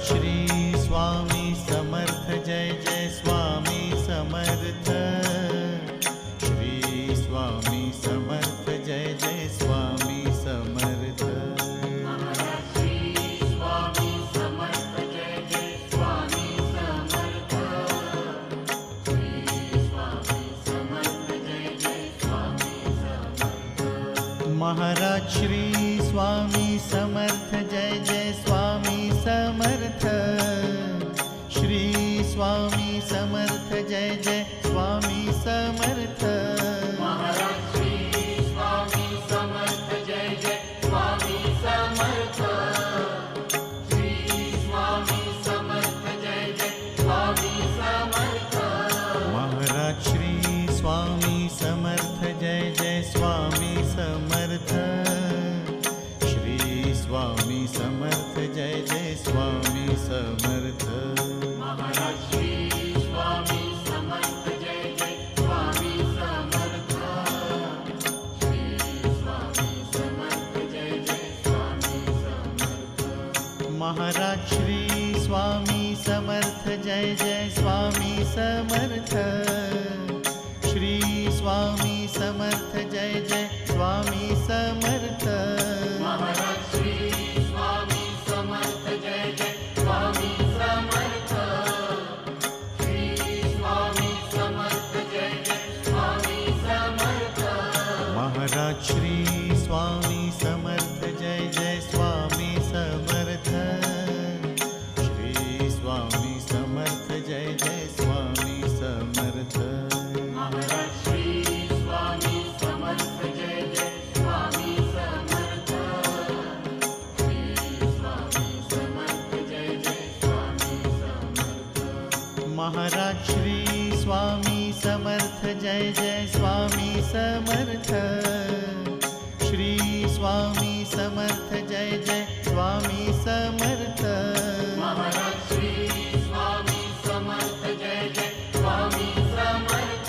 Shri Swami Samarth Jai Jai Swami Samarth. Shri Swami Samarth Jai Jai Swami Samarth. Shri Swami Samarth Jai Jai Swami Samarth. Shri Swami Samarth Jai Jai Swami Samarth. Maharaj Shri Swami Samarth Jai Jai Swami Samarth. Shri Swami Samarth Jai Jai Swami Samarth. Maharaj Shri Swami Samarth Jai Jai Swami Samarth. Shri Swami Samarth Jai Jai Swami Samarth. Maharaj Shri Swami Samarth Jai Jai Swami Samarth. Shri Swami Samarth Jai Jai Swami Samarth. Maharaj Shri Swami Samarth Jai Jai Swami Samarth. Shri Swami Samarth Jai Jai Swami Samarth. Maharaj Shri Swami Samarth Jai Jai Swami Samarth. Shri Swami Samarth Jai Jai Swami Samarth. Maharaj Shri Swami Samarth Jai Jai Swami Samarth. Shri Swami Samarth Jai Jai Swami Samarth. Maharaj Shri Swami Samarth Jai Jai Swami Samarth. Shri Swami Samarth Jai Jai Swami Samarth. Maharaj Shri Swami Samarth Jai Jai Swami Samarth. Shri Swami Samarth Jai Jai Swami Samarth. Maharaj Shri Swami Samarth Jai Jai Swami Samarth. Shri Swami Samarth Jai Jai Swami Samarth. Maharaj Shri Swami Samarth Jai Jai Swami Samarth.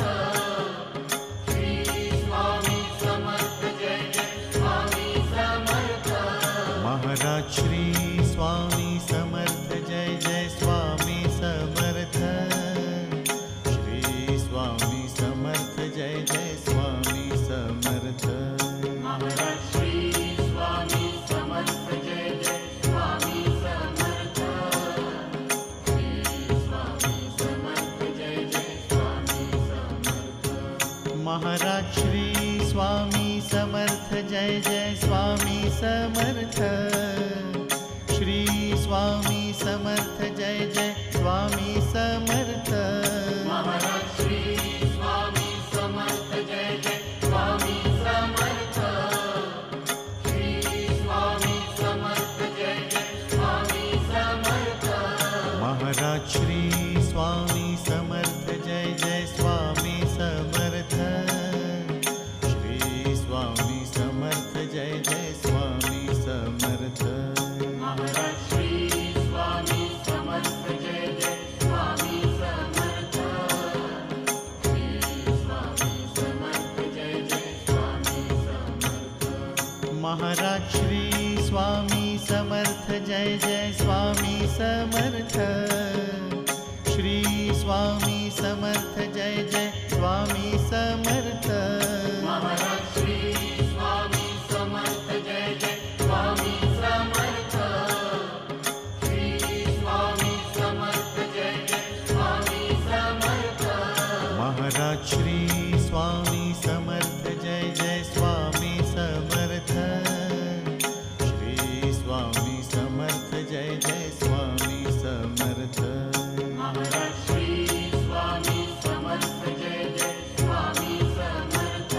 Shri Swami Samarth Jai Jai Swami Samarth. Maharaj Shri Swami Samarth Jai Jai Swami Samarth. Shri Swami Samarth Jai Jai Swami Samarth. Maharaj Shri Swami Samarth Jai Jai Swami Samarth. Shri Swami Samarth Jai Jai Swami Samarth. Maharaj Shri Swami Samarth Jai Jai Swami Samarth. Shri Swami Samarth Jai Jai Swami Samarth. Maharaj Shri Swami Samarth Jai Jai Swami Samarth. Shri Swami Samarth Jai Jai Swami Samarth. Maharaj Shri Swami Samarth Jai Jai Swami Samarth. Shri Swami Samarth Jai Jai Swami Samarth. Maharaj Shri Swami Samarth Jai Jai Swami Samarth. Shri Swami Samarth Jai Jai Swami Samarth. Maharaj Shri Swami Samarth Jai Jai Swami Samarth. Shri Swami Samarth Jai Jai Swami Samarth. Maharaj Shri Swami Samarth Jai Jai Swami Samarth. Shri Swami Samarth Jai Jai Swami Samarth. Maharaj Shri Swami Samarth Jai Jai Swami Samarth. Shri Swami Samarth Jai Jai Swami Samarth. Maharaj Shri Swami Samarth Jai Jai Swami Samarth.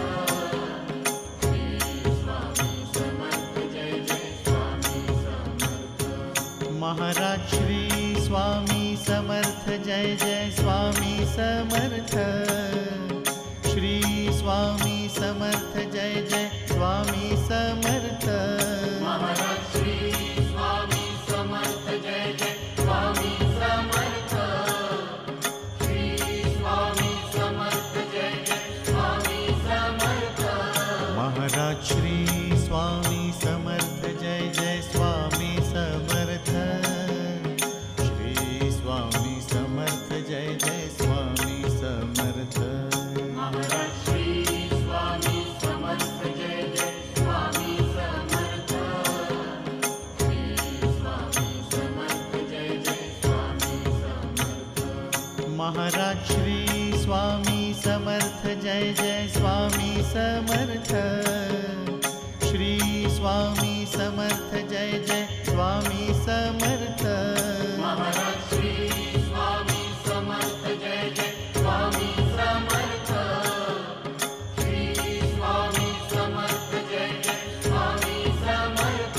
Shri Swami Samarth Jai Jai Swami Samarth. Maharaj Shri Swami Samarth Jai Jai Swami Samarth. Shri Swami Samarth Jai Jai Swami Samarth. Maharaj Shri Swami Samarth Jai Jai Swami Samarth. Shri Swami Samarth Jai Jai Swami Samarth. Maharaj Shri Swami Samarth Jai Jai Swami Samarth. Maharaj Shri Swami Samarth Jai Jai Swami Samarth. Shri Swami Samarth Jai Jai Swami Samarth. Maharaj Shri Swami Samarth Jai Jai Swami Samarth. Shri Swami Samarth Jai Jai Swami Samarth.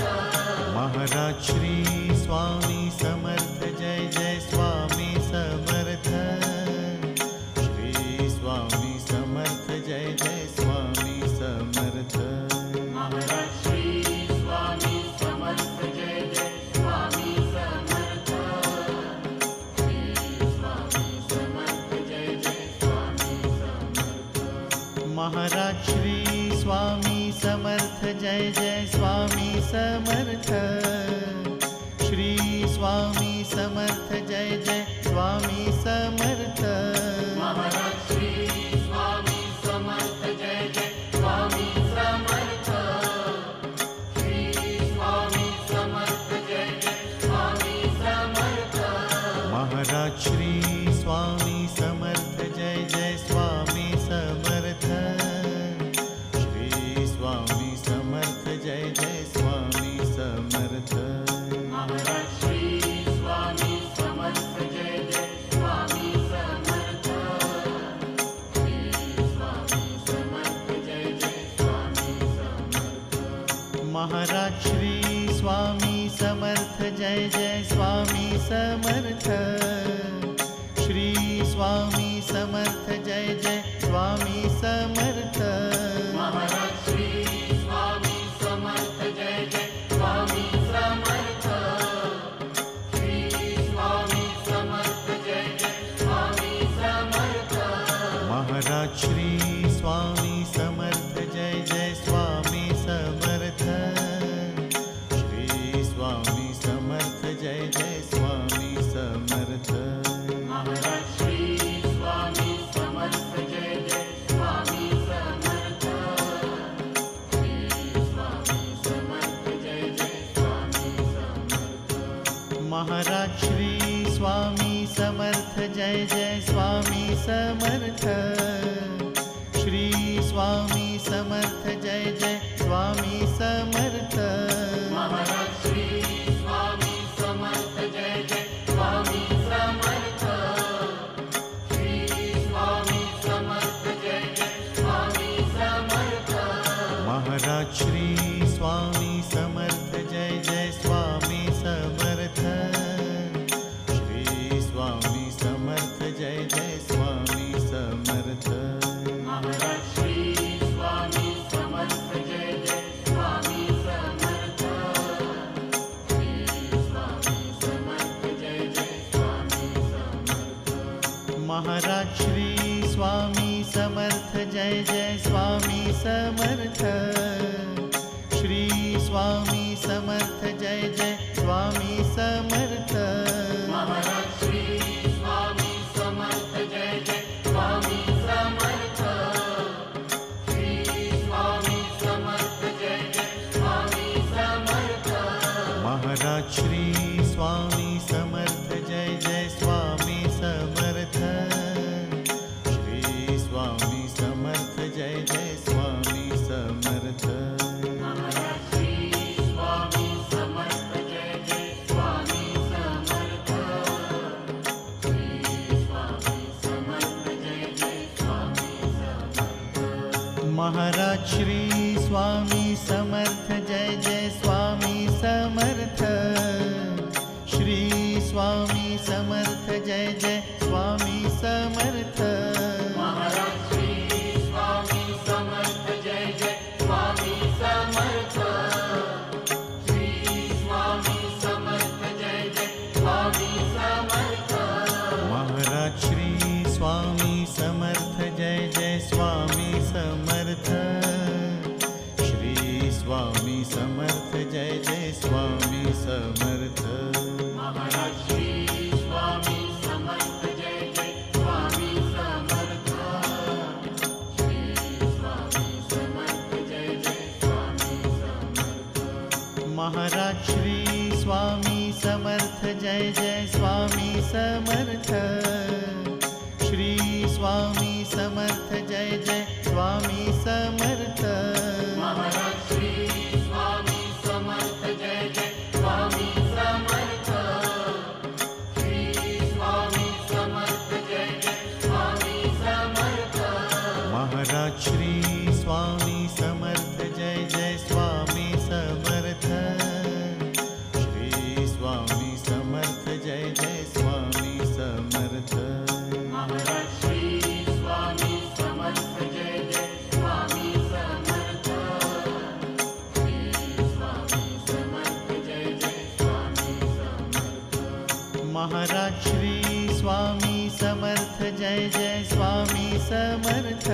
Maharaj Shri Swami Samarth Jai Jai Swami Samarth. Shri Swami Samarth Jai Jai Swami Samarth. Maharaj Shri Swami Samarth Jai Jai Swami Samarth. Shri Swami Samarth Jai Jai Swami Samarth. Maharaj Shri Swami Samarth Jai Jai Swami Samarth. Shri Swami Samarth Jai Jai Swami Samarth. Maharaj Shri Swami Samarth Jai Jai Swami Samarth. Shri Swami Samarth Jai Jai Swami Samarth. Maharaj Shri Swami Samarth Jai Jai Swami Samarth. Shri Swami Samarth Jai Jai Swami Samarth. Maharaj Shri Swami Samarth Jai Jai Swami Samarth. Shri Swami Samarth Jai Jai Swami Samarth. Maharaj Shri Swami Samarth Jai Jai Swami Samarth. Shri Swami Samarth Jai Jai Swami Samarth. Maharaj Shri Swami Samarth Jai Jai Swami Samarth. Shri Swami Samarth Jai Jai Swami Samarth. Maharaj Shri Swami Samarth Jai Jai Swami Samarth. Shri Swami Samarth Jai Jai Swami Samarth. Maharaj Shri Swami Samarth Jai Jai Swami Samarth. Shri Swami Samarth Jai Jai Swami Samarth. Maharaj Shri Swami Samarth Jai Jai Swami Samarth. Shri Swami Samarth Jai Jai Swami Samarth. Maharaj Shri Swami Samarth Jai Jai Swami Samarth. Shri Swami Samarth Jai Jai Swami Samarth. Maharaj Shri Swami Samarth Jai Jai Swami Samarth. Shri Swami Samarth Jai Jai Swami Samarth. Maharaj Shri Swami Samarth Jai Jai Swami Samarth. Shri Swami Samarth Jai Jai Swami Samarth. Maharaj Shri Swami Samarth Jai Jai Swami Samarth. Shri Swami Samarth Jai Jai Swami Samarth. Maharaj Shri Swami Samarth Jai Jai Swami Samarth. Shri Swami Samarth Jai Jai Swami Samarth. Maharaj Shri Swami Samarth Jai Jai Swami Samarth. Shri Swami Samarth Jai Jai Swami Samarth. Maharaj Shri Swami Samarth Jai Jai Swami Samarth. Shri Swami Samarth Jai Jai Swami Samarth. Maharaj Shri Swami Samarth Jai Jai Swami Samarth. Shri Swami Samarth Jai Jai Swami Samarth. Maharaj Shri Swami Samarth Jai Jai Swami Samarth. Shri Swami Samarth Jai Jai Swami Samarth. Maharaj Shri Swami Samarth Jai Jai Swami Samarth. Shri Swami Samarth Jai Jai Swami Samarth. Maharaj Shri Swami Samarth Jai Jai Swami Samarth. Shri Swami Samarth Jai Jai Swami Samarth. Maharaj Shri Swami Samarth Jai Jai Swami Samarth. Maharaj Shri Swami Samarth Jai Jai Swami Samarth.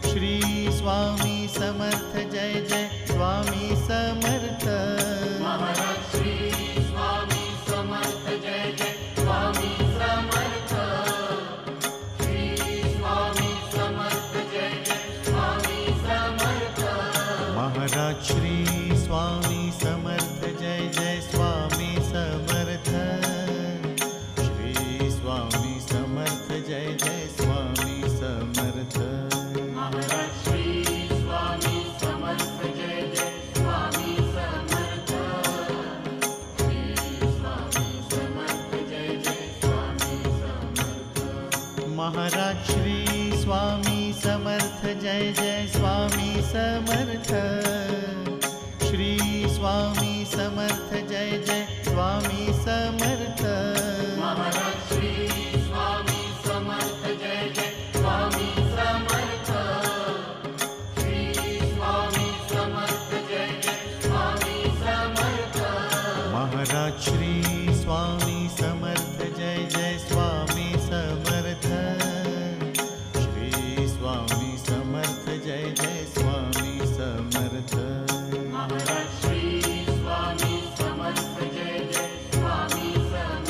Shri Swami Samarth Jai Jai Swami Samarth. Maharaj Shri Swami Samarth Jai Jai Swami Samarth. Shri Swami Samarth Jai Jai Swami Samarth. Maharaj Shri Swami Samarth Jai Jai Swami Samarth. Shri Swami Samarth Jai Jai Swami Samarth. Maharaj Shri Swami Samarth Jai Jai Swami Samarth. Shri Swami Samarth Jai Jai Swami Samarth. Maharaj Shri Swami Samarth Jai Jai Swami Samarth. Shri Swami Samarth Jai Jai Swami Samarth. Maharaj Shri Swami Samarth Jai Jai Swami Samarth. Shri Swami Samarth Jai Jai Swami Samarth. Maharaj Shri Swami Samarth Jai Jai Swami Samarth. Shri Swami Samarth Jai Jai Swami Samarth. Maharaj Shri Swami Samarth Jai Jai Swami Samarth.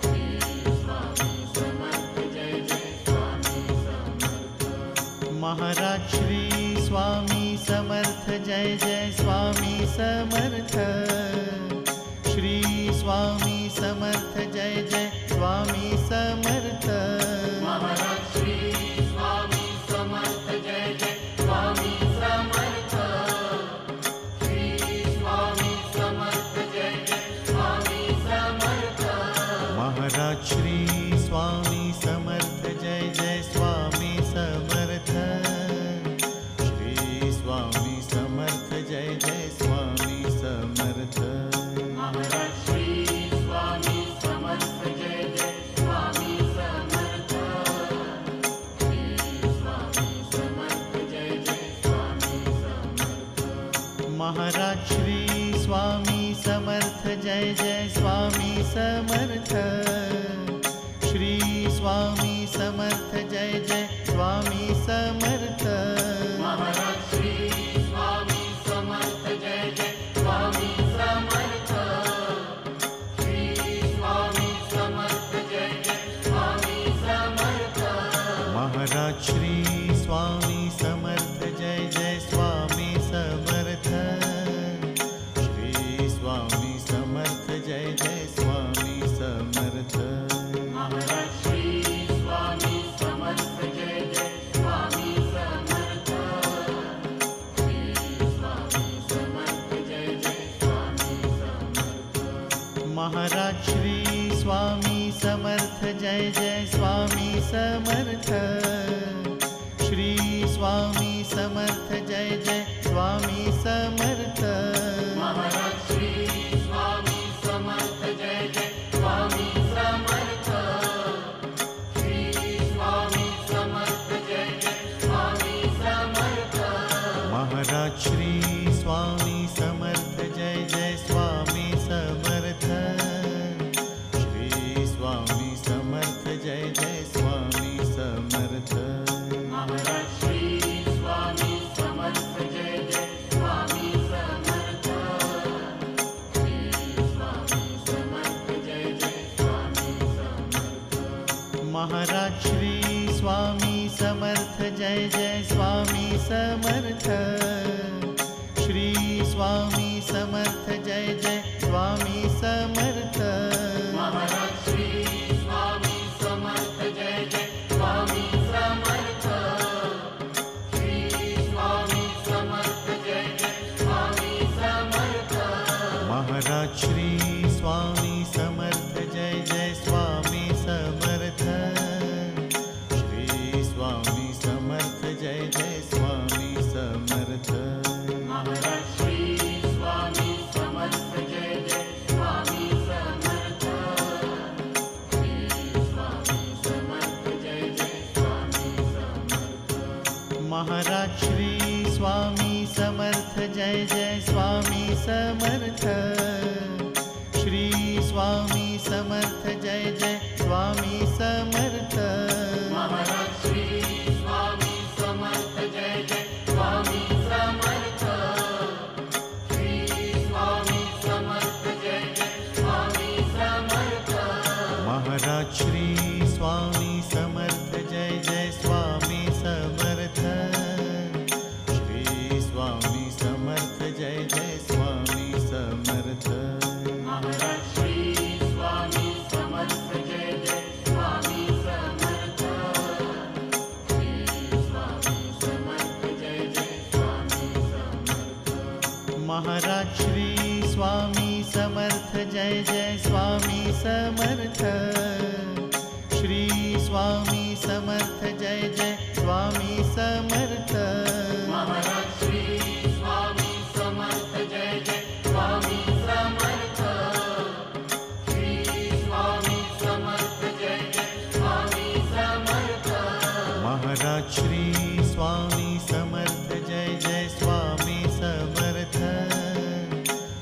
Shri Swami Samarth Jai Jai Swami Samarth. Maharaj Shri Swami Samarth Jai Jai Swami Samarth. Shri Swami Samarth Jai Jai Swami Samarth. Maharaj Shri Swami Samarth Jai Jai Swami Samarth. Shri Swami Samarth Jai Jai Swami Samarth. Maharaj Shri Swami Samarth Jai Jai Swami Samarth. Shri Swami Samarth Jai Jai Swami Samarth. Maharaj Shri Swami Samarth Jai Jai Swami Samarth. Shri Swami Samarth Jai Jai Swami Samarth. Maharaj Shri Swami Samarth Jai Jai Swami Samarth. Shri Swami Samarth Jai Jai Swami Samarth. Maharaj Shri Swami Samarth Jai Jai Swami Samarth. Shri Swami Samarth Jai Jai Swami Samarth. Maharaj Shri Swami Samarth Jai Jai Swami Samarth. Shri Swami Samarth Jai Jai Swami Samarth. Maharaj Shri Swami Samarth Jai Jai Swami Samarth. Shri Swami Samarth Jai Jai Swami Samarth. Maharaj Shri Swami Samarth Jai Jai Swami Samarth. Shri Swami Samarth Jai Jai Swami Samarth. Maharaj Shri Swami Samarth Jai Jai Swami Samarth. Shri Swami Samarth Jai Jai Swami Samarth. Maharaj Shri Swami Samarth Jai Jai Swami Samarth. Shri Swami Samarth Jai Jai Swami Samarth. Maharaj Shri Swami Samarth Jai Jai Swami Samarth. Shri Swami Samarth Jai Jai Swami Samarth. Maharaj Shri Swami Samarth Jai Jai Swami Samarth. Shri Swami Samarth Jai Jai Swami Samarth. Maharaj Shri Swami Samarth Jai Jai Swami Samarth. Shri Swami Samarth Jai Jai Swami Samarth. Maharaj Shri Swami Samarth Jai Jai Swami Samarth. Shri Swami Samarth Jai Jai Swami Samarth. Maharaj Shri Swami Samarth Jai Jai Swami Samarth. Shri Swami Samarth Jai Jai Swami Samarth. Maharaj Shri Swami Samarth Jai Jai Swami Samarth. Shri Jai Jai Swami Samarth. Shri Swami Samarth Jai Jai Swami Samarth. Maharaj Shri Swami Samarth Jai Jai Swami Samarth. Shri Swami Samarth Jai Jai Swami Samarth. Maharaj Shri Swami Samarth Jai Jai Swami Samarth.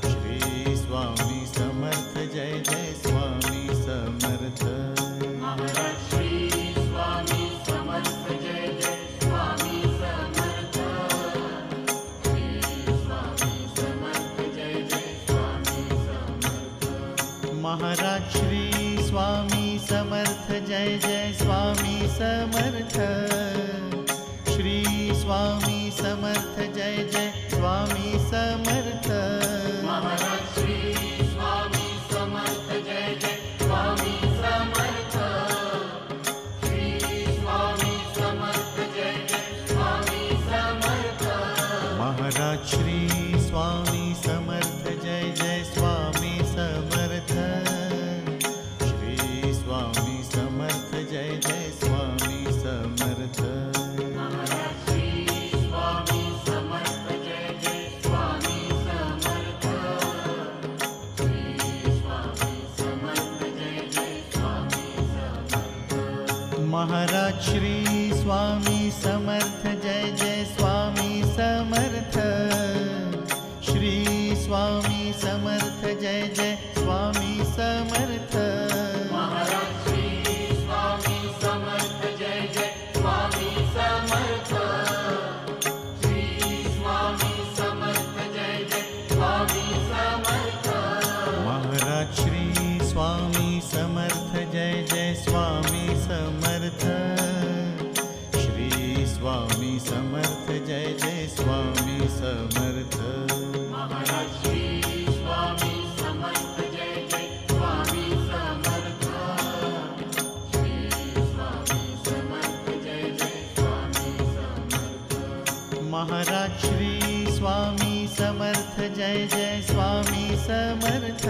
Shri Swami Samarth Jai Jai Swami Samarth. Maharaj Shri Swami Samarth Jai Jai Swami Samarth. Shri Swami Samarth Jai Jai Swami Samarth. Maharaj Shri Swami Samarth Jai Jai Swami Samarth. Shri Swami Samarth Jai Jai Swami Samarth. Maharaj Shri Swami Samarth Jai Jai Swami Samarth. Shri Swami Samarth Jai Jai Swami Samarth. Maharaj Shri Swami Samarth Jai Jai Swami Samarth. Shri Swami Samarth Jai Jai Swami Samarth. Maharaj Shri Swami Samarth Jai Jai Swami Samarth. Shri Swami Samarth Jai Jai Swami Samarth. Maharaj Shri Swami Samarth Jai Jai Swami Samarth. Shri Swami Samarth Jai Jai Swami Samarth. Maharaj Shri Swami Samarth Jai Jai Swami Samarth. Shri Swami Samarth Jai Jai Swami Samarth. Maharaj Shri Swami Samarth Jai Jai Swami Samarth. Shri Swami Samarth Jai Jai Swami Samarth. Maharaj Shri Swami Samarth Jai Jai Swami Samarth.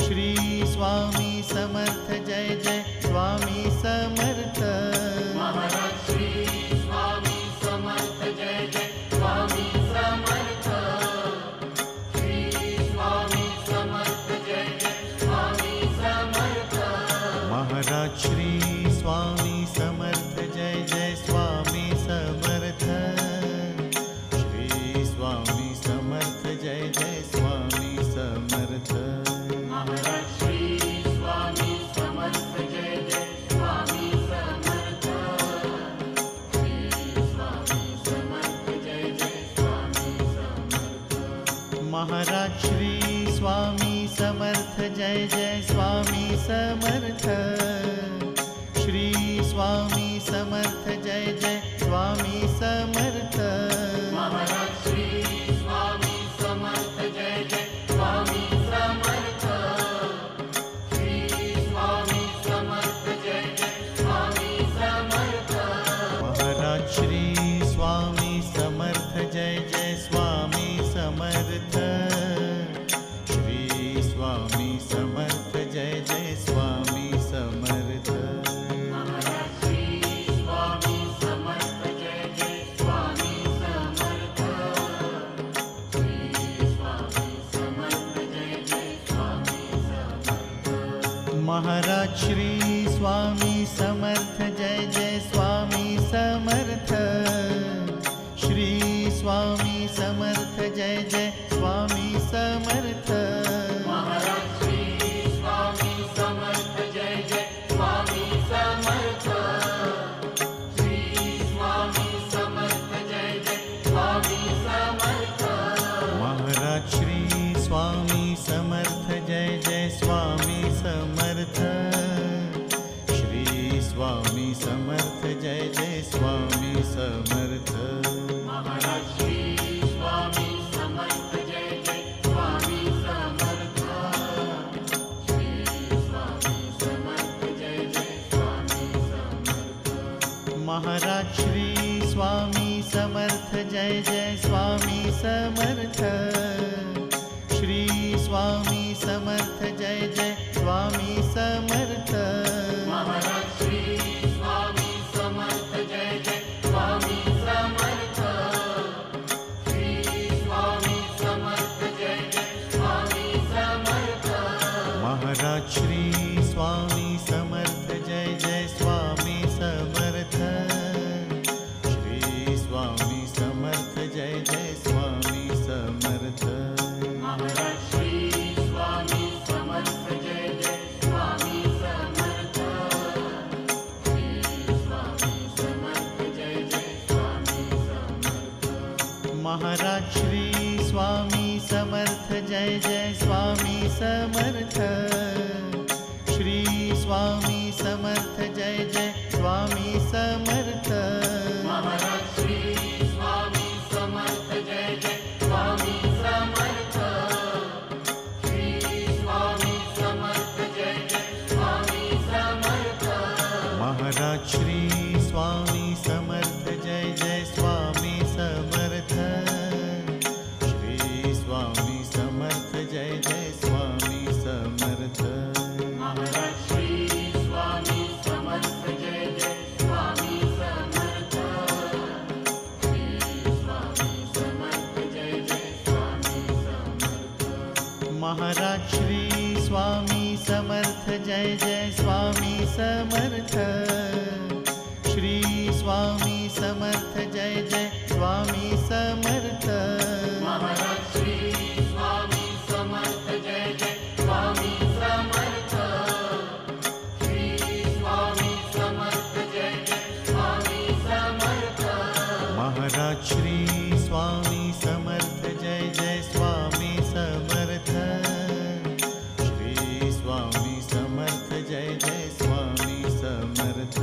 Shri Swami Samarth Jai Jai Swami Samarth. Maharaj Shri Swami Samarth Jai Jai Swami Samarth. Shri Swami Samarth Jai Jai Swami Samarth. Maharaj Shri Swami Samarth Jai Jai Swami Samarth. Shri Swami Samarth Jai Jai Swami Samarth. Maharaj Shri Swami Samarth Jai Jai Swami Samarth. Shri Swami Samarth Jai Jai Swami Samarth. Maharaj Shri Swami Samarth Jai Jai Swami Samarth. Shri Swami Samarth Jai Jai Swami Samarth. Maharaj Shri Swami Samarth Jai Jai Swami Samarth. Shri Swami Samarth Jai Jai Swami Samarth. Maharaj Shri Swami Samarth Jai Jai Swami Samarth. Shri Swami Samarth Jai Jai Swami Samarth. Maharaj Shri Swami Samarth Jai Jai Swami Samarth. Shri Swami Samarth Jai Jai Swami Samarth. Maharaj Shri Swami Samarth Jai Jai Swami Samarth. Shri Swami Samarth Jai Jai Swami Samarth. Maharaj Shri Swami Samarth Jai Jai Swami Samarth. Shri Swami Samarth Jai Jai Swami Samarth. Maharaj Shri Swami Samarth Jai Jai Swami Samarth. Shri Swami Samarth Jai Jai Swami Samarth. Maharaj Shri Swami Samarth Jai Jai Swami Samarth. Shri Swami Samarth Jai Jai Swami Samarth. Maharaj Shri Swami Samarth Jai Jai Swami Samarth. Shri Swami Samarth Jai Jai Swami Samarth. Maharaj Shri Swami Samarth Jai Jai Swami Samarth. Shri Swami Samarth Jai Jai Swami Samarth. Maharaj Shri Swami Samarth Jai Jai Swami Samarth. Shri Swami Samarth Jai Jai Swami Samarth. Maharaj Shri Swami Samarth Jai Jai Swami Samarth. Shri Swami Samarth Jai Jai Swami Samarth. Maharaj Shri Swami Samarth Jai Jai Swami Samarth. Shri Swami Samarth Jai Jai Swami Samarth. Maharaj Shri Swami Samarth Jai Jai Swami Samarth. Shri Swami Samarth Jai Jai Swami Samarth. Maharaj Shri Swami Samarth Jai Jai Swami Samarth. Shri Swami Samarth Jai Jai Swami Samarth. Maharaj Shri Swami Samarth Jai Jai Swami Samarth. Shri Swami Samarth Jai Jai Swami Samarth. Maharaj Shri Swami Samarth Jai Jai Swami Samarth. Shri Swami Samarth Jai Jai Swami Samarth. Maharaj Shri Swami Samarth Jai Jai Swami Samarth. Shri Swami Samarth Jai Jai Swami Samarth. Maharaj Shri Swami Samarth Jai Jai Swami Samarth. Shri Swami Samarth Jai Jai Swami Samarth.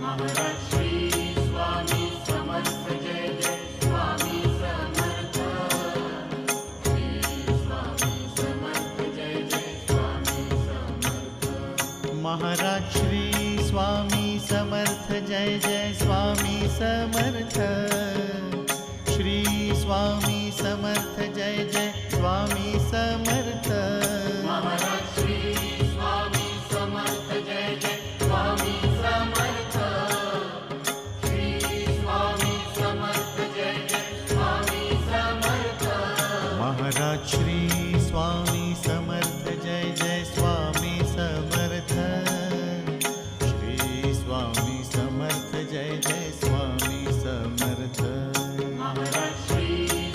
Maharaj Shri Swami Samarth Jai Jai Swami Samarth. Shri Swami Samarth Jai Jai Swami Samarth. Maharaj Shri Swami Samarth Jai Jai Swami Samarth. Shri Swami Samarth Jai Jai Swami Samarth. Maharaj Shri Swami Samarth Jai Jai Swami Samarth. Shri Swami Samarth Jai Jai Swami Samarth. Maharaj Shri Swami Samarth Jai Jai Swami Samarth. Shri Swami Samarth Jai Jai Swami Samarth. Maharaj Shri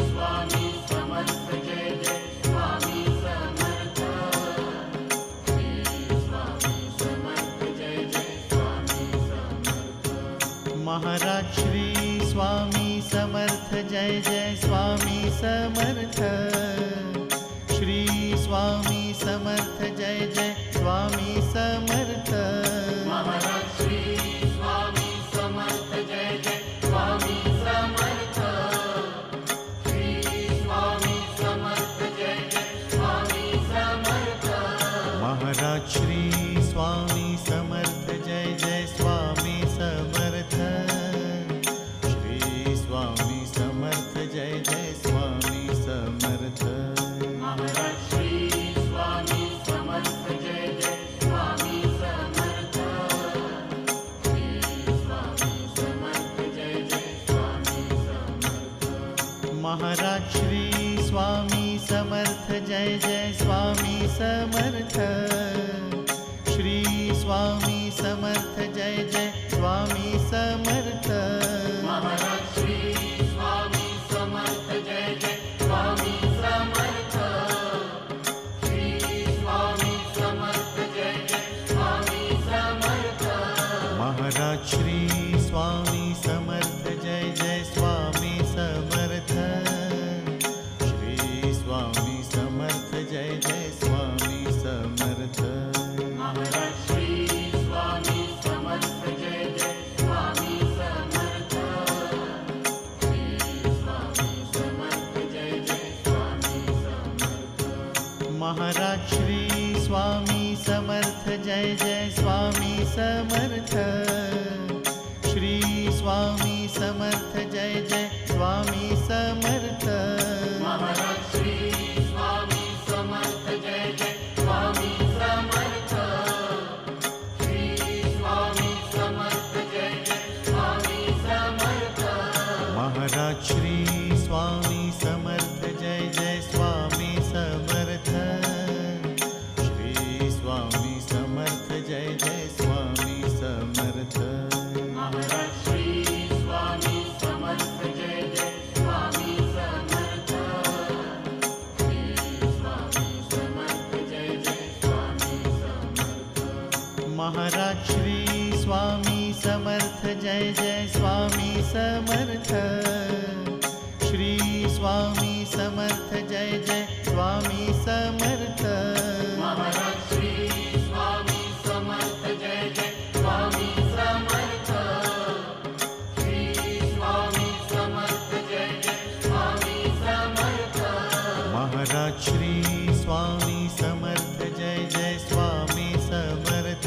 Swami Samarth Jai Jai Swami Samarth. Shri Swami Samarth Jai Jai Swami Samarth. Maharaj Shri Swami Samarth Jai Jai Swami Samarth. Shri Swami Samarth Jai Jai Swami Samarth. Maharaj Shri Swami Samarth Jai Jai Swami Samarth. Shri Swami Samarth Jai Jai Swami Samarth. Maharaj Shri Swami Samarth Jai Jai Swami Samarth. Shri Swami Samarth Jai Jai Swami Samarth. Maharaj Shri Swami Samarth Jai Jai Swami Samarth. Shri Swami Samarth Jai Jai Swami Samarth. Maharaj Shri Swami Samarth Jai Jai Swami Samarth. Shri Swami Samarth Jai Jai Swami Samarth. Maharaj Shri Swami Samarth Jai Jai Swami Samarth. Shri Swami Samarth Jai Jai Swami Samarth. Maharaj Shri Swami Samarth Jai Jai Swami Samarth. Shri Swami Samarth Jai Jai Swami Samarth. Maharaj Shri Swami Samarth Jai Jai Swami Samarth. Shri Swami Samarth Jai Jai Swami Samarth. Maharaj Shri Swami Samarth Jai Jai Swami Samarth. Shri Swami Samarth Jai Jai Swami Samarth. Maharaj Shri Swami Samarth Jai Jai Swami Samarth. Shri Swami Samarth Jai Jai Swami Samarth. Maharaj Shri Swami Samarth Jai Jai Maharaj Shri Swami Samarth Jai Jai Swami Samarth. Shri Swami Samarth Jai Jai Swami Samarth. Maharaj Shri Swami Samarth Jai Jai Swami Samarth. Shri Swami Samarth Jai Jai Swami Samarth. Maharaj Shri Swami Samarth Jai Jai Swami Samarth.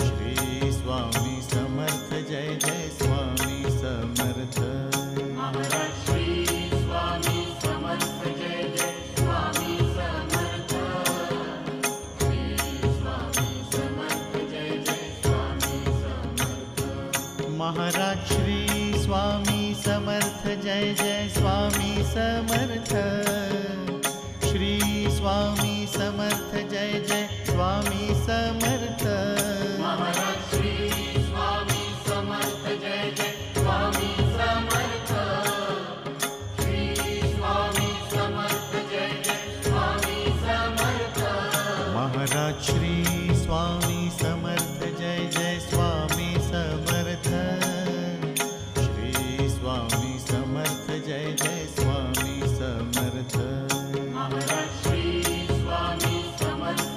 Shri Swami Samarth Jai Jai Swami Samarth. Maharaj Shri Swami Samarth Jai Jai Swami Samarth. Shri Swami Samarth Jai Jai Swami Samarth. Maharaj Shri Swami Samarth Jai Jai Swami Samarth. Shri Swami Samarth Jai Jai Swami Samarth. Maharaj Shri Swami Samarth Jai Jai Swami Samarth. Shri Swami Samarth Jai Jai Swami Samarth. Maharaj Shri Swami Samarth Jai Jai Swami Samarth. Shri Swami Samarth Jai Jai Swami Samarth. Maharaj Shri Swami Samarth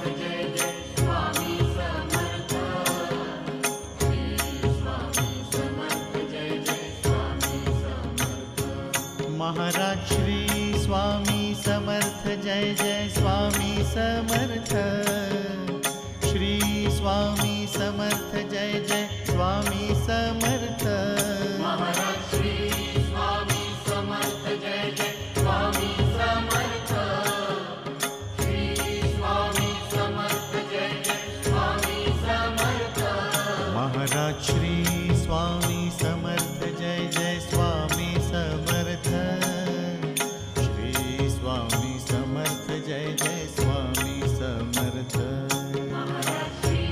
Jai Jai Swami Samarth. Shri Swami Samarth Jai Jai Swami Samarth. Maharaj Shri Swami Samarth Jai Jai Swami Samarth. Shri Swami Samarth Jai Jai Swami Samarth. Maharaj Shri Swami Samarth Jai Jai Swami Samarth. Shri Swami Samarth Jai Jai Swami Samarth. Maharaj Shri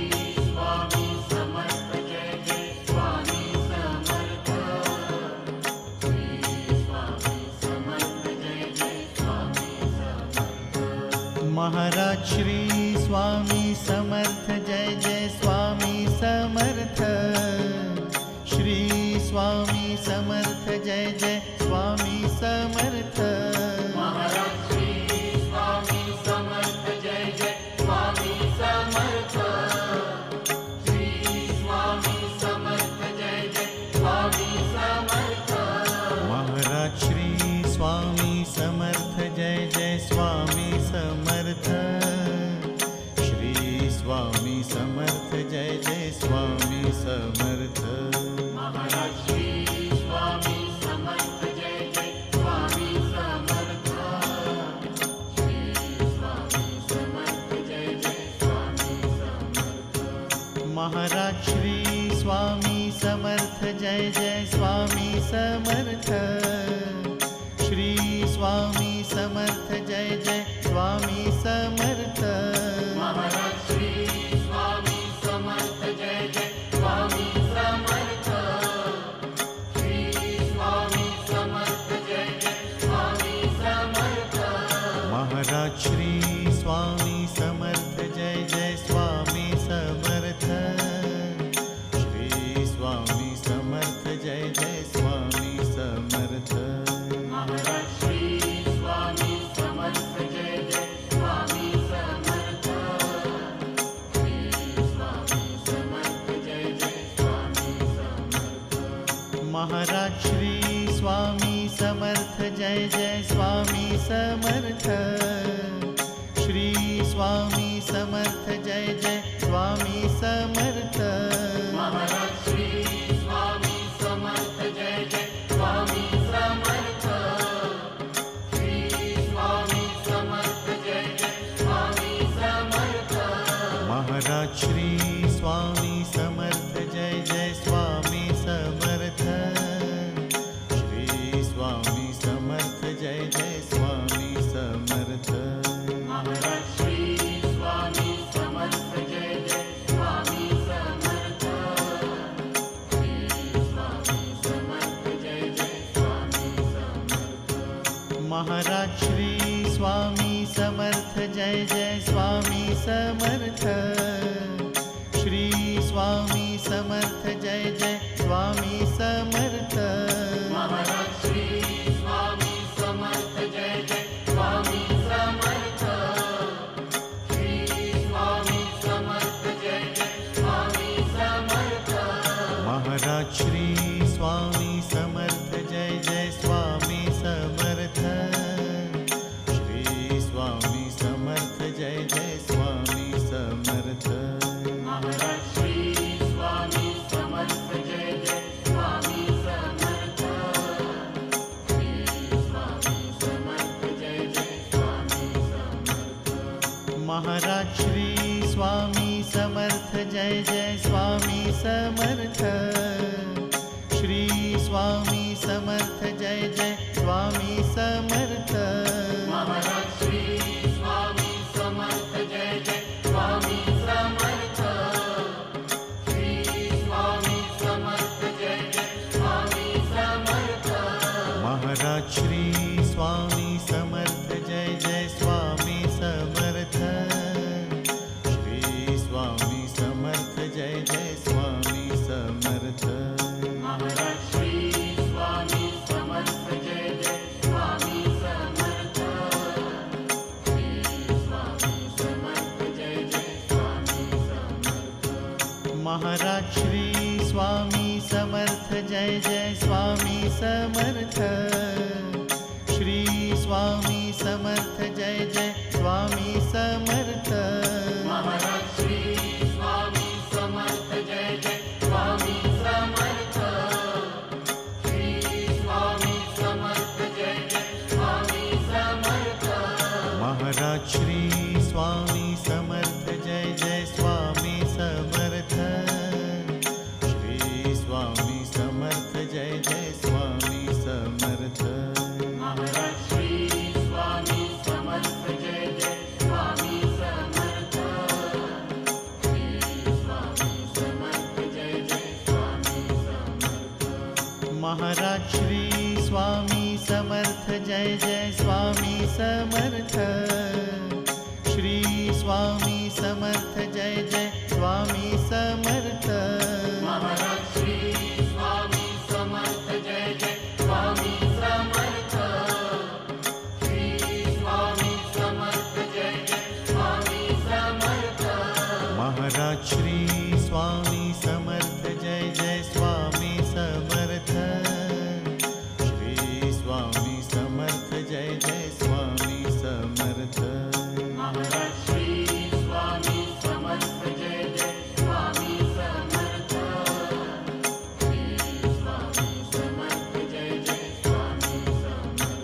Swami Samarth Jai Jai Swami Samarth. Shri Swami Samarth Jai Jai Swami Samarth. Maharaj Shri Swami Samarth Jai Jai Swami Samarth. Shri Swami Samarth Jai Jai Swami Samarth. Maharaj Shri Swami Samarth Jai Jai Swami Samarth. Shri Swami Samarth Jai Jai Swami Samarth. Maharaj Shri Swami Samarth Jai Jai Swami Samarth. Shri Swami Samarth Jai Jai Swami Samarth. Maharaj Shri Swami Samarth Jai Jai Swami Samarth. Shri Swami Samarth Jai Jai Swami Samarth. Maharaj Shri Swami Samarth Jai Jai Swami Samarth. Shri Swami Samarth Jai Jai Swami Samarth. Maharaj Shri Swami Samarth Jai Jai Swami Samarth. Shri Swami Samarth Jai Jai Swami Samarth. Maharaj Shri Swami Samarth Jai Jai Swami Samarth. Shri Swami Samarth Jai Jai Swami Samarth. Maharaj Shri Swami Samarth Jai Jai Swami Samarth. Shri Swami Samarth Jai Jai Swami Samarth. Maharaj Shri Swami Samarth Jai Jai Swami Samarth. Shri Swami Samarth Jai Jai Swami Samarth. Maharaj Shri Swami Samarth Jai Jai Swami Samarth. Shri Swami Samarth Jai Jai Swami Samarth. Maharaj Shri Swami Samarth Jai Jai Swami Samarth. Shri Swami Samarth Jai Jai Swami Samarth. Maharaj Shri Swami Samarth Jai Jai Swami Samarth. Shri Swami Samarth Jai Jai Swami Samarth. Maharaj Shri Swami Samarth Jai Jai Swami Samarth. Shri Swami Samarth Jai Jai Swami Samarth. Maharaj Shri Swami Samarth Jai Jai Swami Samarth. Maharaj Shri Swami Samarth Jai Jai Swami Samarth. Shri Swami Samarth Jai Jai Swami Samarth. Maharaj Shri Swami Samarth Jai Jai Swami Samarth. Shri Swami Samarth Jai Jai Swami Samarth. Maharaj Shri Swami Samarth Jai Jai Swami Samarth. Shri Swami Samarth Jai Jai Swami Samarth. Maharaj Shri Swami Samarth Jai Jai Swami Samarth. Shri Swami Samarth Jai Jai Swami Samarth. Maharaj Shri Swami Samarth Jai Jai Swami Samarth. Shri Swami Samarth Jai Jai Swami Samarth. Maharaj Shri Swami Samarth Jai Jai Swami Samarth. Shri Swami Samarth Jai Jai Swami Samarth. Maharaj Shri Swami Samarth Jai Jai Swami Samarth. Shri Swami Samarth Jai Jai Swami Samarth. Maharaj Shri Swami Samarth Jai Jai Swami Samarth. Shri Swami Samarth Jai Jai Swami Samarth. Maharaj Shri Swami Samarth Jai Jai Swami Samarth. Shri Swami Samarth Jai Jai Swami Samarth. Maharaj Shri Swami Samarth Jai Jai Swami Samarth. Shri Swami Samarth Jai Jai Swami Samarth. Maharaj Shri Swami Samarth Jai Jai Swami Samarth. Shri Swami Samarth Jai Jai Swami Samarth.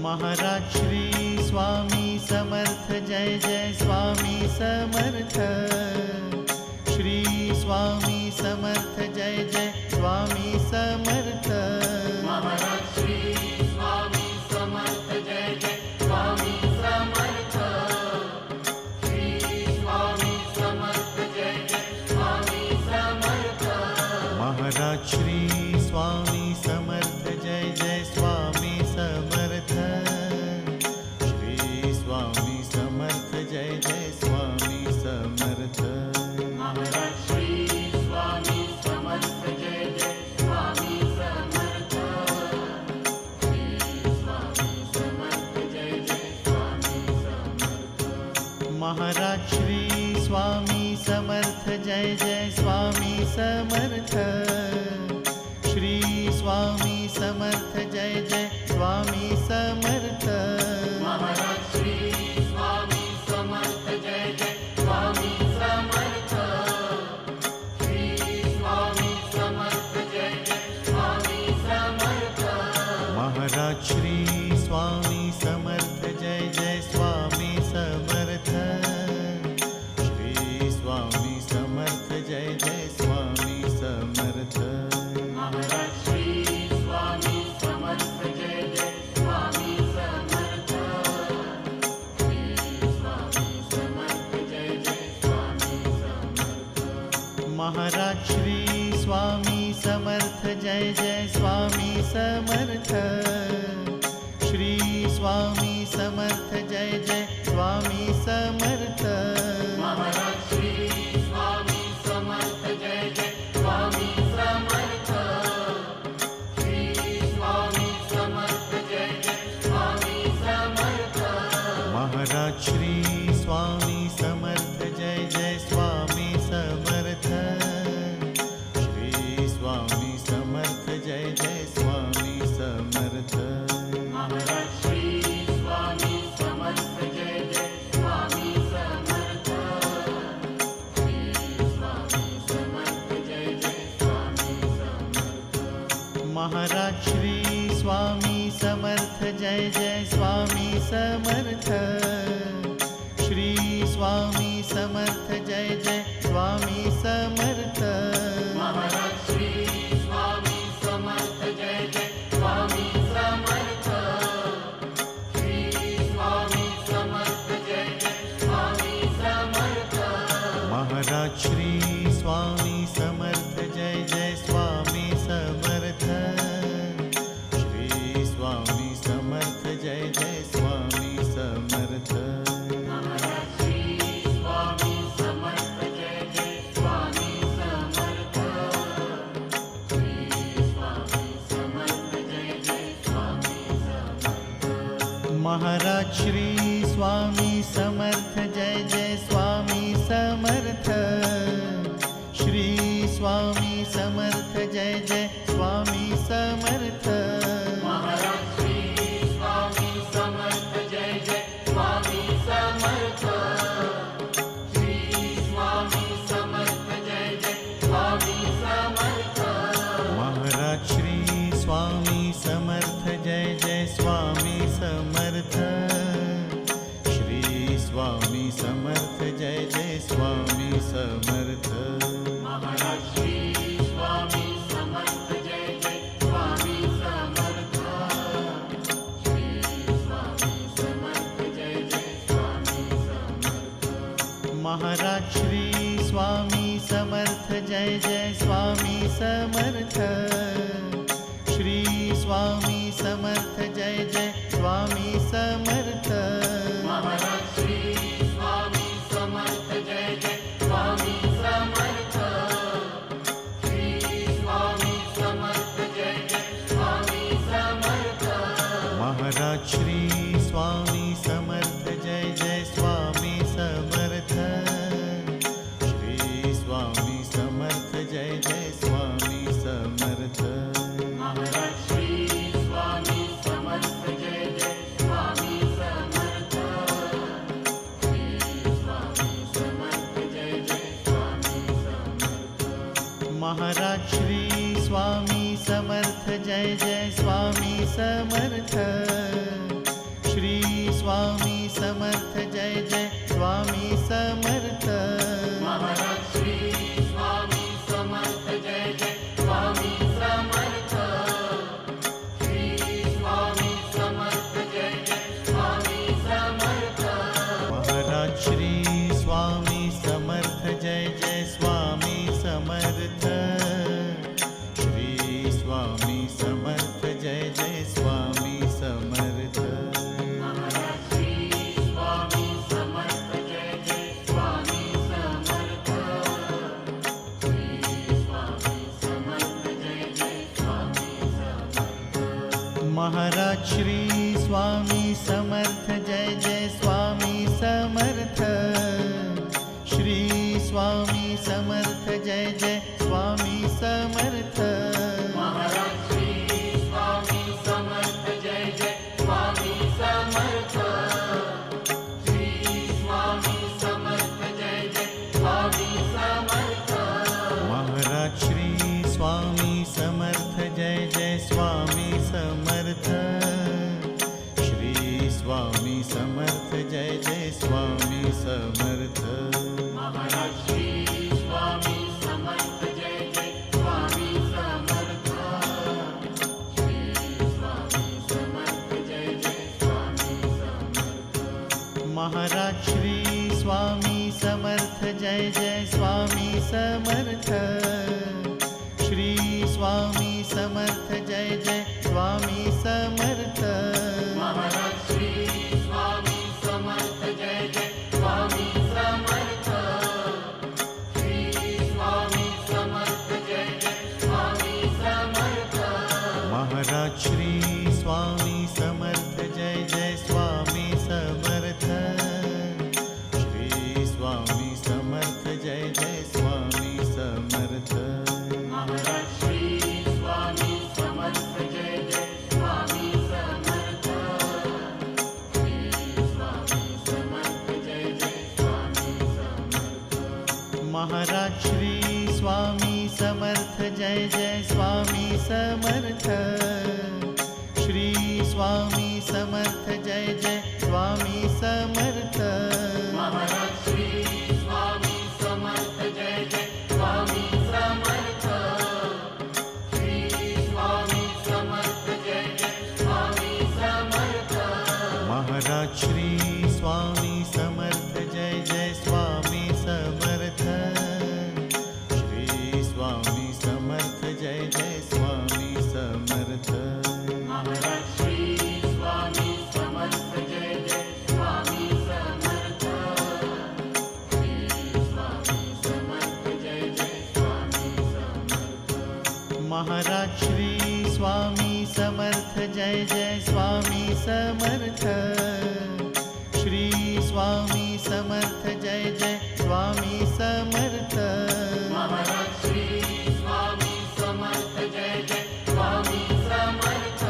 Maharaj Shri Swami Samarth Jai Jai Swami Samarth. Shri Swami Samarth Jai Jai Swami Samarth. Maharaj Shri Swami Samarth Jai Jai Swami Samarth. Shri Swami Samarth Jai Jai Swami Samarth. Maharaj Shri Swami Samarth Jai Jai Swami Samarth. Shri Swami Samarth Jai Jai Swami Samarth. Maharaj Shri Swami Samarth Jai Jai Swami Samarth. Shri Swami Samarth Jai Jai Swami Samarth. Maharaj Shri Swami Samarth Jai Jai Swami Samarth. Shri Swami Samarth Jai Jai Swami Samarth. Maharaj Shri Swami Samarth Jai Jai Swami Samarth. Shri Swami Samarth Jai Jai Swami Samarth. Maharaj Shri Swami Samarth Jai Jai Swami Samarth. Shri Swami Samarth Jai Jai Swami Samarth. Maharaj Shri Swami Samarth Jai Jai Swami Samarth. Shri Swami Samarth Jai Jai Swami Samarth. Maharaj Shri Swami Samarth Jai Jai Swami Samarth. Shri Swami Samarth Jai Jai Swami Samarth. Maharaj Shri Swami Samarth Jai Jai Swami Samarth. Shri Swami Samarth Jai Jai Swami Samarth. Maharaj Shri Swami Samarth Jai Jai Swami Samarth. Shri Swami Samarth Jai Jai Swami Samarth. Maharaj Shri Swami Samarth Jai Jai Swami Samarth. Shri Swami Samarth Jai Jai Swami Samarth. Maharaj Shri Swami Samarth Jai Jai Swami Samarth. Shri Swami Samarth Jai Jai Swami Samarth. Maharaj Shri Swami Samarth Jai Jai Swami Samarth. Shri Swami Samarth Jai Jai Swami Samarth. Shri Swami Samarth Jai Jai Swami Samarth. Maharaj Shri Swami Samarth Jai Jai Swami Samarth. Shri Swami Samarth Jai Jai Swami Samarth. Maharaj Shri Swami Samarth Jai Jai Swami Samarth. Shri Swami Samarth Jai Jai Swami Samarth. Maharaj Shri Swami Samarth Jai Jai Swami Samarth. Shri Swami Samarth Jai Jai Swami Samarth. Maharaj Shri Swami Samarth Jai Jai Swami Samarth. Shri Swami Samarth Jai Jai Swami Samarth. Maharaj Shri Swami Samarth Jai Jai Swami Samarth. Shri Swami Samarth Jai Jai Swami Samarth. Maharaj Shri Swami Samarth Jai Jai Swami Samarth. Shri Swami Samarth Jai Jai Swami Samarth. Maharaj Shri Swami Samarth Jai Jai Swami Samarth. Shri Swami Samarth Jai Jai Swami Samarth. Maharaj Shri Swami Samarth Jai Jai Swami Samarth. Shri Swami Samarth Jai Jai Swami Samarth. Maharaj Shri Swami Samarth Jai Jai Swami Samarth. Shri Swami Samarth Jai Jai Swami Samarth. Maharaj Shri Swami Samarth Jai Jai Swami Samarth. Shri Swami Samarth Jai Jai Swami Samarth. Maharaj Shri Swami Samarth Jai Jai Swami Samarth. Shri Swami Samarth Jai Jai Swami Samarth. Maharaj Shri Swami Samarth Jai Jai Swami Samarth. Shri Swami Samarth Jai Jai Swami Samarth. Maharaj Shri Swami Samarth Jai Jai Swami Samarth. Shri Swami Samarth Jai Jai Swami Samarth. Maharaj Shri Swami Samarth Jai Jai Swami Samarth. Shri Swami Samarth Jai Jai Swami Samarth. Maharaj Shri Swami Samarth Jai Jai Swami Samarth. Shri Swami Samarth Jai Jai Swami Samarth. Maharaj Shri Swami Samarth Jai Jai Swami Samarth. Shri Swami Samarth Jai Jai Swami Samarth. Maharaj Shri Swami Samarth Jai Jai Swami Samarth. Shri Swami Samarth Jai Jai Swami Samarth. Maharaj Shri Swami Samarth Jai Jai Swami Samarth. Shri Swami Samarth Jai Jai Swami Samarth. Maharaj Shri Swami Samarth Jai Jai Swami Samarth. Shri Swami Samarth Jai Jai Swami Samarth. Maharaj Shri Swami Samarth Jai Jai Swami Samarth. Shri Swami Samarth Jai Jai Swami Samarth. Maharaj Shri Swami Samarth Jai Jai Swami Samarth. Shri Swami Samarth Jai Jai Swami Samarth. Maharaj Shri Swami Samarth Jai Jai Swami Samarth. Shri Swami Samarth Jai Jai Swami Samarth. Maharaj Shri Swami Samarth Jai Jai Swami Samarth. Shri Swami Samarth Jai Jai Swami Samarth. Maharaj Shri Swami Samarth Jai Jai Swami Samarth. Swami Samarth Jai Jai Swami Samarth. Maharaj Shri Swami Samarth Jai Jai Swami Samarth.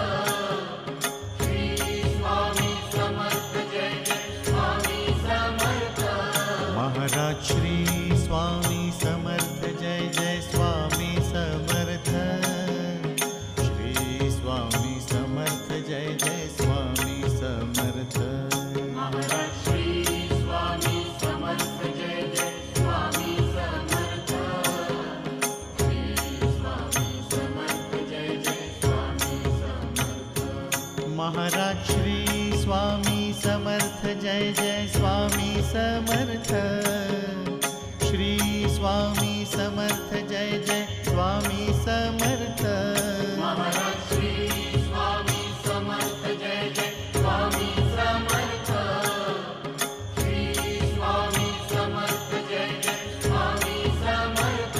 Shri Swami Samarth Jai Jai Swami Samarth. Maharaj Shri Swami Samarth Jai Jai Swami Samarth. Shri Swami Samarth Jai Jai Swami Samarth. Maharaj Shri Swami Samarth Jai Jai Swami Samarth. Shri Swami Samarth Jai Jai Swami Samarth. Maharaj Shri Swami Samarth Jai Jai Swami Samarth. Shri Swami Samarth Jai Jai Swami Samarth.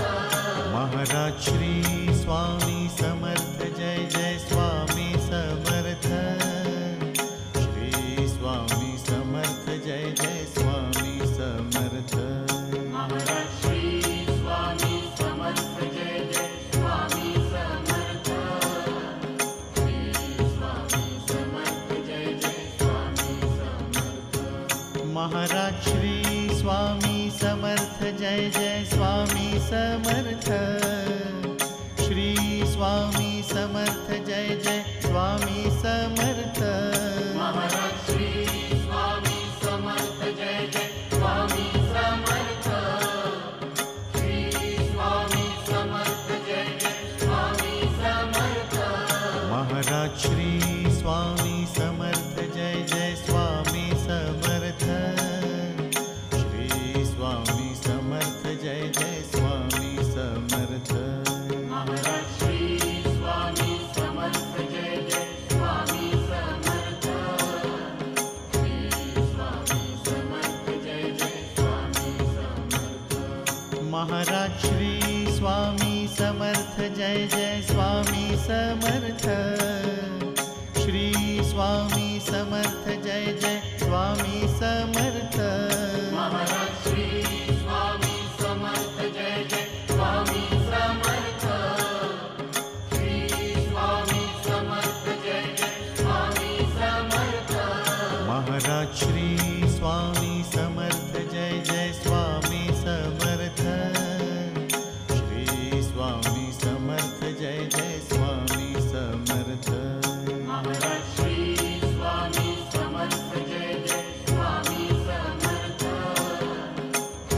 Maharaj Shri Swami Samarth Jai Jai Swami Samarth. Shri Swami Samarth Jai Jai Swami Samarth. Maharaj Shri Swami Samarth Jai Jai Swami Samarth. Shri Swami Samarth Jai Jai Swami Samarth. Maharaj Shri Swami Samarth Jai Jai Swami Samarth. Shri Swami Samarth Jai Jai Swami Samarth. Maharaj Shri Swami Samarth Jai Jai Swami Samarth. Shri Swami Samarth Jai Jai Swami Samarth. Maharaj Shri Swami Samarth Jai Jai Swami Samarth. Shri Swami Samarth Jai Jai Swami Samarth. Maharaj Shri Swami Samarth Jai Jai Swami Samarth. Shri Swami Samarth Jai Jai Swami Samarth. Maharaj Shri Swami Samarth Jai Jai Swami Samarth. Shri Swami Samarth Jai Jai Swami Samarth. Maharaj Shri Swami Samarth Jai Jai Swami Samarth. Shri Swami Samarth Jai Jai Swami Samarth. Maharaj Shri Swami Samarth Jai Jai Swami Samarth. Shri Swami Samarth Jai Jai Swami Samarth. Maharaj Shri Swami Samarth Jai Jai Swami Samarth.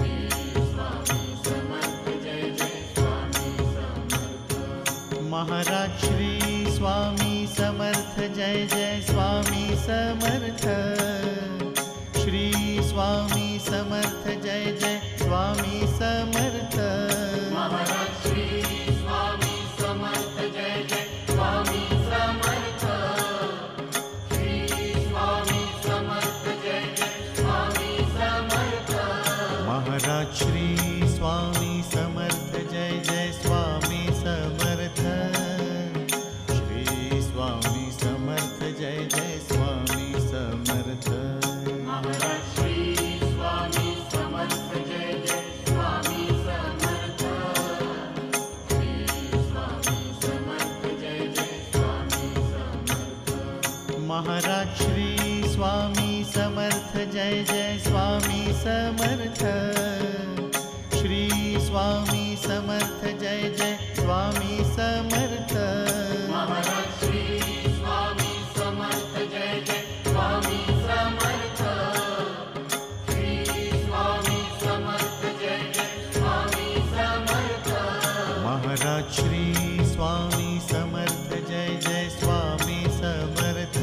Shri Swami Samarth Jai Jai Swami Samarth. Maharaj Shri Swami Samarth Jai Jai Swami Samarth. Shri Swami Samarth Jai Jai Swami Samarth. Maharaj Shri Swami Samarth Jai Jai Swami Samarth. Shri Swami Samarth Jai Jai Swami Samarth. Maharaj Shri Swami Samarth Jai Jai Swami Samarth. Shri Swami Samarth Jai Jai Swami Samarth. Maharaj Shri Swami Samarth Jai Jai Swami Samarth. Shri Swami Samarth Jai Jai Swami Samarth. Maharaj Shri Swami Samarth Jai Jai Swami Samarth. Shri Swami Samarth Jai Jai Swami Samarth. Maharaj Shri Swami Samarth Jai Jai Swami Samarth. Shri Swami Samarth Jai Jai Swami Samarth. Maharaj Shri Swami Samarth Jai Jai Swami Samarth. Shri Swami Samarth Jai Jai Swami Samarth. Maharaj Shri Swami Samarth Jai Jai Swami Samarth.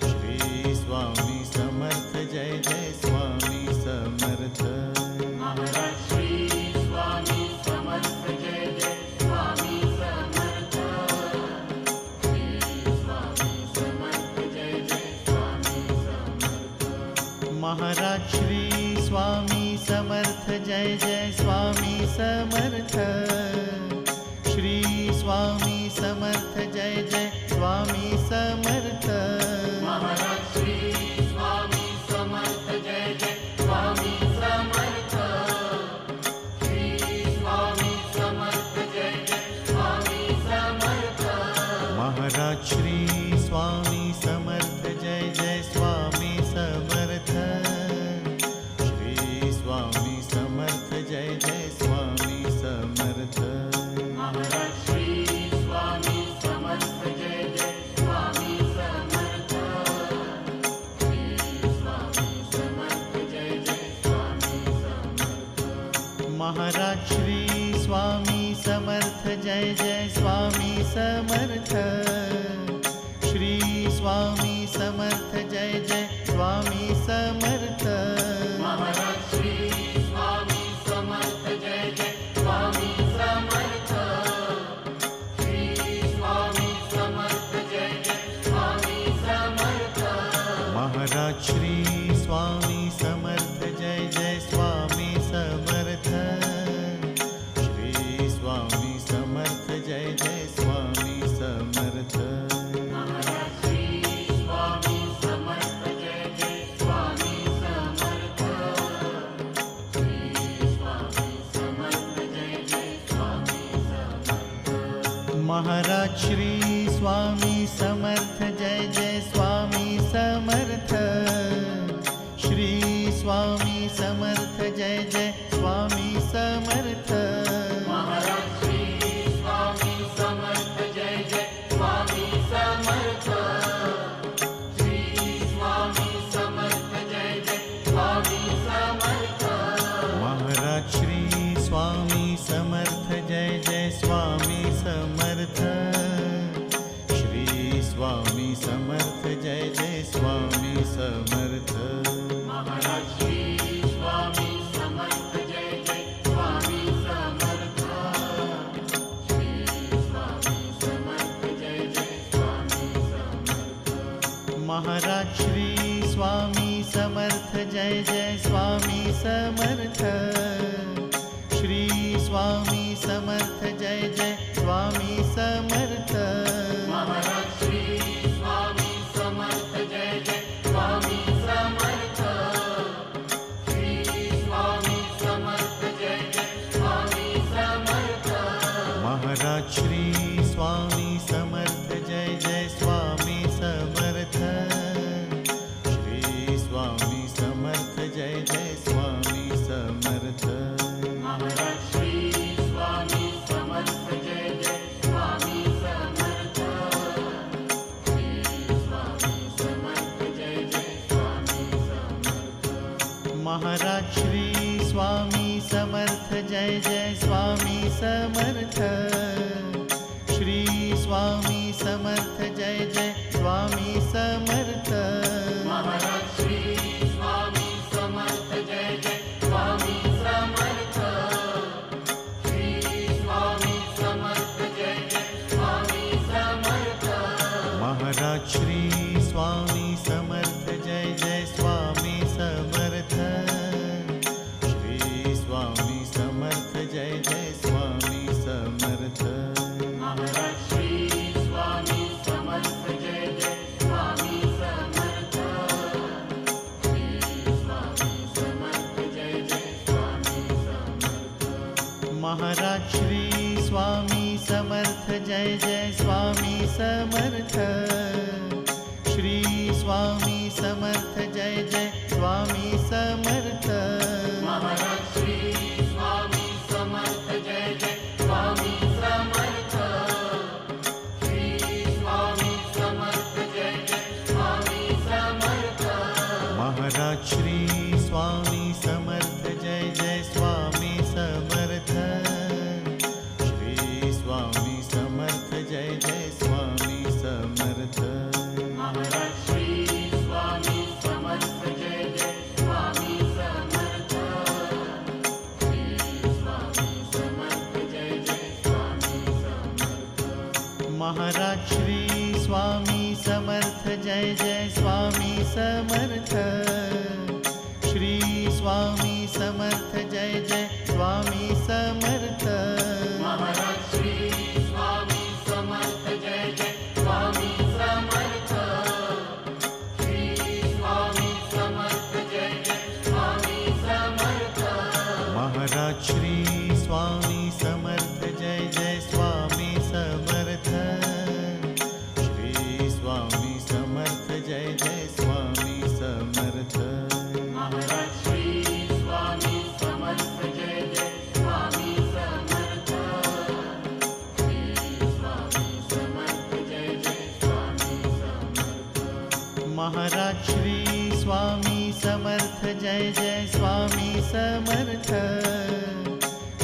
Shri Swami Samarth Jai Jai Swami Samarth. Maharaj Shri Swami Samarth Jai Jai Swami Samarth. Shri Swami Samarth Jai Jai Swami Samarth. Maharaj Shri Swami Samarth Jai Jai Swami Samarth. Shri Swami Samarth Jai Jai Swami Samarth. Maharaj Shri Swami Samarth Jai Jai Swami Samarth. Shri Swami Samarth Jai Jai Swami Samarth. Maharaj Shri Swami Samarth Jai Jai Swami Samarth. Shri Swami Samarth Jai Jai Swami Samarth. Maharaj Shri Swami Samarth Jai Jai Swami Samarth. Shri Swami Samarth Jai Jai Swami Samarth. Maharaj Shri Swami Samarth Jai Jai Swami Samarth. Shri Swami Samarth Jai Jai Swami Samarth. Maharaj Shri Swami Samarth Jai Jai Swami Samarth. Shri Swami Samarth Jai Jai Swami Samarth. Maharaj Shri Swami Samarth Jai Jai Swami Samarth. Shri Swami Samarth Jai Jai Swami Samarth. Maharaj Shri Swami Samarth Jai Jai Swami Samarth. Shri Swami Samarth Jai Jai Swami Samarth. Maharaj Shri Swami Samarth Jai Jai Swami Samarth. Shri Swami Samarth Jai Jai Swami Samarth. Maharaj Shri Swami Samarth Jai Jai Swami Samarth. Shri Swami Samarth Jai Jai Swami Samarth. Maharaj Shri Swami Samarth Jai Jai Swami Samarth. Shri Swami Samarth Jai Jai Swami Samarth. Maharaj Shri Swami Samarth Jai Jai Swami Samarth. Shri Swami Samarth Jai Jai Swami Samarth. Maharaj Shri Swami Samarth Jai Jai Swami Samarth. Shri Swami Samarth Jai Jai Swami Samarth. Maharaj Shri Swami Samarth Jai Jai Swami Samarth. Shri Swami Samarth Jai Jai Swami Samarth. Maharaj Shri Swami Samarth Jai Jai Swami Samarth. Shri Swami Samarth Jai Jai Swami Samarth. Maharaj Shri Swami Samarth Jai Jai Swami Samarth. Shri Swami Samarth Jai Jai Swami Samarth. Maharaj Shri Swami Samarth Jai Jai Swami Samarth. Shri Swami Samarth Jai Jai Swami Samarth. Maharaj Shri Swami Samarth Jai Jai Swami Samarth. Shri Swami Samarth Jai Jai Swami Samarth. Maharaj Shri Swami Samarth Jai Jai Swami Samarth. Shri Swami Samarth Jai Jai Swami Samarth. Maharaj Shri Swami Samarth Jai Jai Swami Samarth. Shri Swami Samarth Jai Jai Swami Samarth. Maharaj Shri Swami Samarth Jai Jai Swami Samarth. Shri Swami Samarth Jai Jai Swami Samarth. Maharaj Shri Swami Samarth Jai Jai Swami Samarth. Shri Swami Samarth Jai Jai Swami Samarth. Maharaj Shri Swami Samarth Jai Jai Swami Samarth. Shri Swami Samarth Jai Jai Swami Samarth. Maharaj Shri Swami Samarth Jai Jai Swami Samarth. Shri Swami Samarth Jai Jai Swami Samarth. Maharaj Shri Swami Samarth Jai Jai Swami Samarth. Shri Swami Samarth Jai Jai Swami Samarth. Maharaj Shri Swami Samarth Jai Jai Swami Samarth.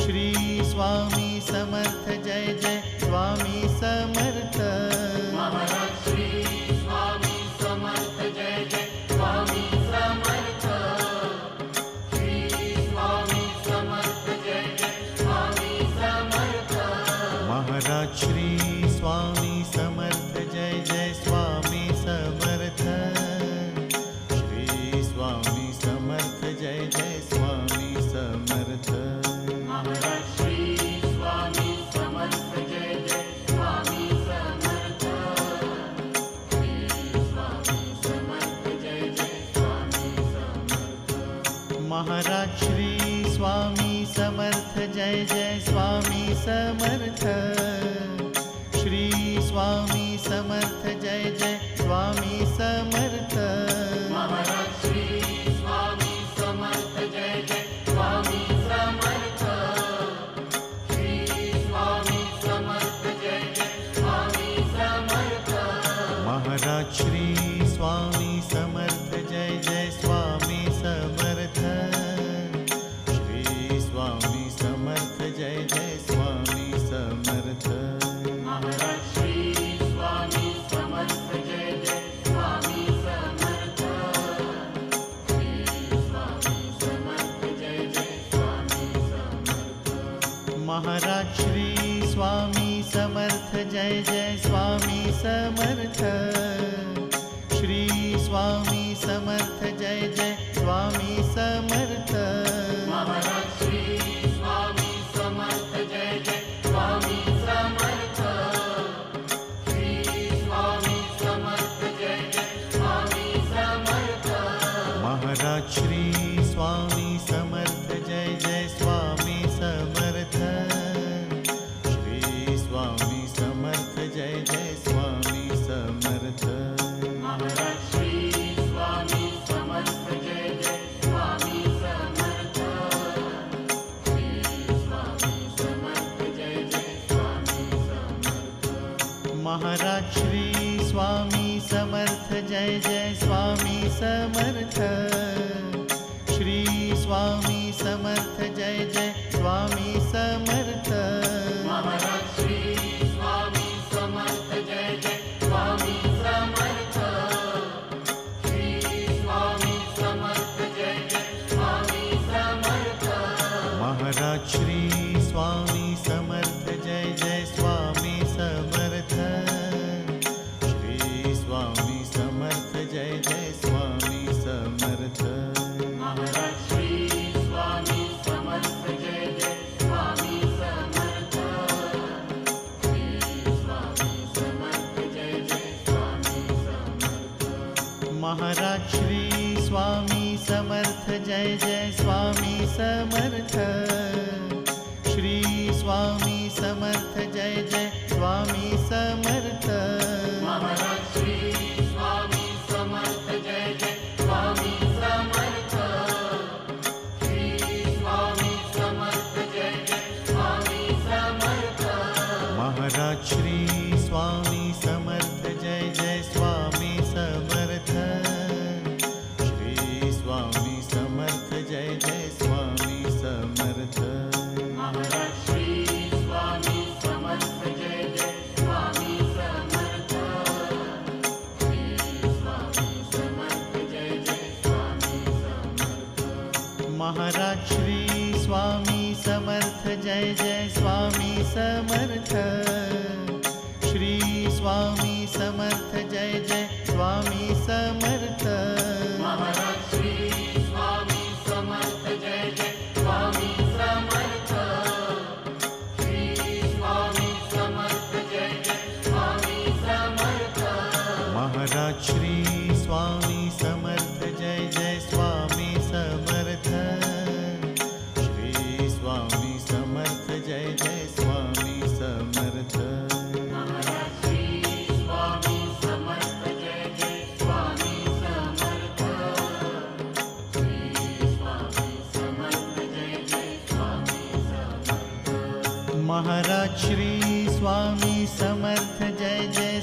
Shri Swami Samarth Jai Jai Swami Samarth. Maharaj Shri Swami Samarth Jai Jai Swami Samarth. Shri Swami Samarth Jai Jai Swami Samarth. Maharaj Shri Swami Samarth Jai Jai Swami Samarth. Shri Swami Samarth Jai Jai Swami Samarth. Maharaj Shri Swami Samarth Jai Jai Swami Samarth. Shri Swami Samarth Jai Jai Swami Samarth. Maharaj Shri Swami Samarth Jai Jai Swami Samarth. Shri Swami Samarth Jai Jai Swami Samarth. Maharaj Shri Swami Samarth Jai Jai Swami Samarth. Shri Swami Samarth Jai Jai Swami Samarth. Maharaj Shri Swami Samarth Jai Jai Swami Samarth. Shri Swami Samarth Jai Jai Swami Samarth. Maharaj Shri Swami Samarth Jai Jai Swami Samarth. Shri Swami Samarth Jai Jai Swami Samarth. Maharaj Shri Swami Samarth Jai Jai Swami Samarth. Shri Swami Samarth Jai Jai Swami Samarth. Maharaj Shri Swami Samarth Jai Jai Swami Samarth. Shri Swami Samarth Jai Jai Swami Samarth. Maharaj Shri Swami Samarth Jai Jai Swami Samarth. Shri Swami Samarth Jai Jai Swami Samarth. Maharaj Shri Swami Samarth Jai Jai Swami Samarth. Shri Swami Samarth Jai Jai Swami Samarth. Maharaj Shri Swami Samarth Jai Jai Swami Samarth. Shri Swami Samarth Jai Jai Swami Samarth. Maharaj Shri Swami Samarth Jai Jai Swami Samarth. Shri Swami Samarth Jai Jai Swami Samarth. Maharaj Shri Swami Samarth Jai Jai Swami Samarth. Shri Swami Samarth Jai Jai Swami Samarth. Maharaj Shri Swami Samarth Jai Jai Swami Samarth. Shri Swami Samarth Jai Jai Swami Samarth. Maharaj Shri Swami Samarth Jai Jai Swami Samarth. Shri Swami Samarth Jai Jai Swami Samarth. Maharaj Shri Swami Samarth Jai Jai Swami Samarth. Shri Swami Samarth Jai Jai Swami Samarth. Maharaj Shri Swami Samarth Jai Jai Swami Samarth. Shri Swami Samarth Jai Jai Swami Samarth. Maharaj Shri Swami Samarth Jai Jai Swami Samarth. Shri Swami Samarth Jai Jai Swami Samarth. Maharaj Shri Swami Samarth Jai Jai Swami Samarth. Shri Swami Samarth Jai Jai Swami Samarth. Maharaj Shri Swami Samarth Jai Jai Swami Samarth. Shri Swami Samarth Jai Jai Swami Samarth. Maharaj Shri Swami Samarth Jai Jai Swami Samarth. Shri Swami Samarth Jai Jai Swami Samarth. Maharaj Shri Swami Samarth Jai Jai Swami Samarth. Shri Swami Samarth Jai Jai Swami Samarth. Maharaj Shri Swami Samarth Jai Jai